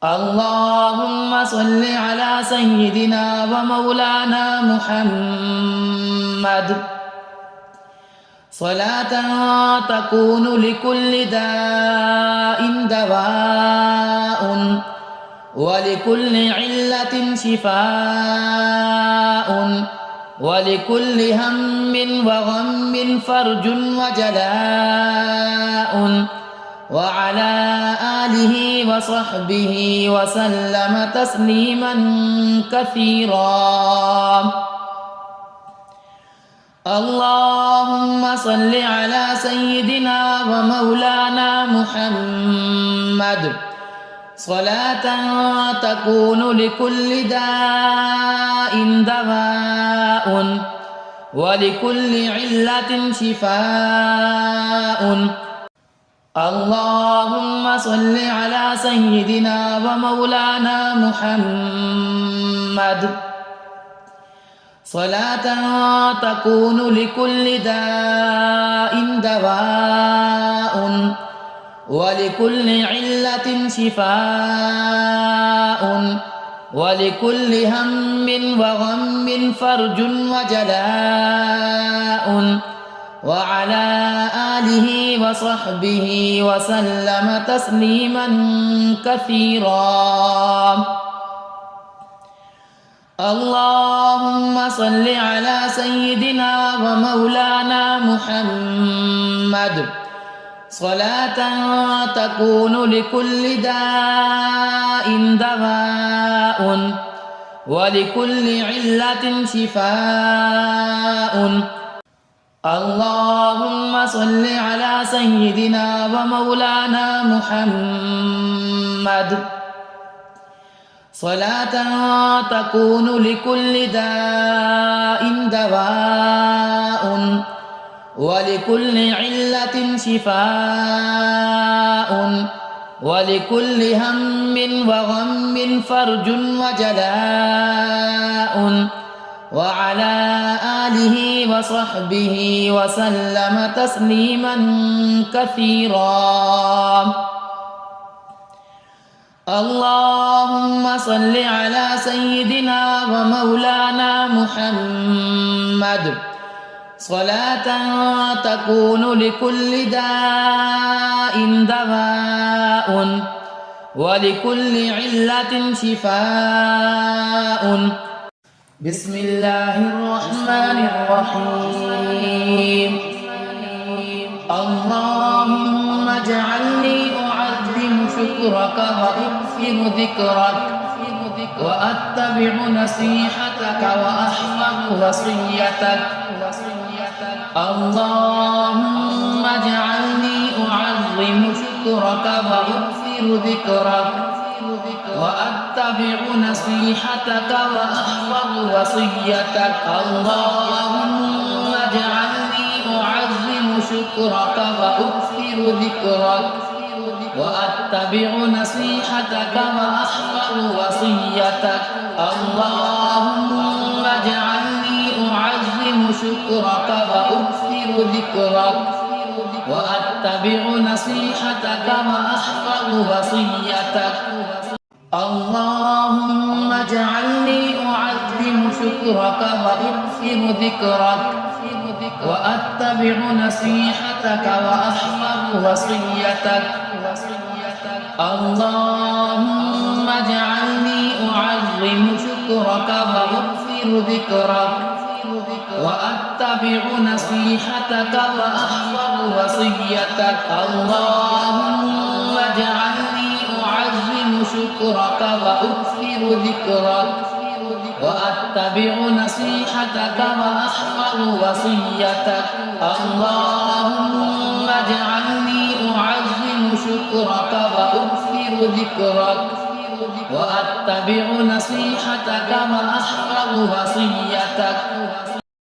اللهم صل على سيدنا ومولانا محمد صلاة تكون لكل داء دواء ولكل علة شفاء ولكل هم وغم فرج وجلاء وعلى آله وصحبه وسلم تسليما كثيرا. اللهم صل على سيدنا ومولانا محمد صلاة تكون لكل داء دواء ولكل علة شفاء. اللهم صل على سيدنا ومولانا محمد صلاة تكون لكل داء دواء ولكل علة شفاء ولكل هم وغم فرج وجلاء وعلى آله وصحبه وسلم تسليما كثيرا. اللهم صل على سيدنا ومولانا محمد صلاة تكون لكل داء دواء ولكل علة شفاء. اللهم صل على سيدنا ومولانا محمد صلاة تكون لكل داء دواء ولكل علة شفاء ولكل هم وغم فرج وجلاء وعلى آله وصحبه وسلم تسليما كثيرا. اللهم صل على سيدنا ومولانا محمد صلاة تكون لكل داء دواء ولكل علة شفاء. بسم الله الرحمن الرحيم. اللهم اجعلني أعظم شكرك وأكثر ذكرك وأتبع نصيحتك وأحفظ وصيتك. اللهم اجعلني أعظم شكرك وأكثر ذكرك وأتبع نصيحتك وأحفظ وصيتك. اللهم اجعلني أعظم شكرك وأكثر ذكرك وأتبع نصيحتك وأحفظ وصيتك. اللهم اجعلني أعظم شكرك وأكثر ذكرك وأتبع نصيحتك وأحفظ وصيتك. اللهم اجعلني أعظم شكرك وأكثر ذكرك وأتبع نصيحتك وأحفظ وصيتك. اللهم اجعلني أعظم شكرك وأكثر ذكرك وأتبع نصيحتك وأحفظ وصيتك. اللهم اجعلني أعظم شكرك وأكثر ذكرك وأتبع نصيحتك وأحفظ وصيتك. اللهم اجعلني أعظم شكرك وأكثر ذكرك وأتبع نصيحتك وأحفظ وصيتك.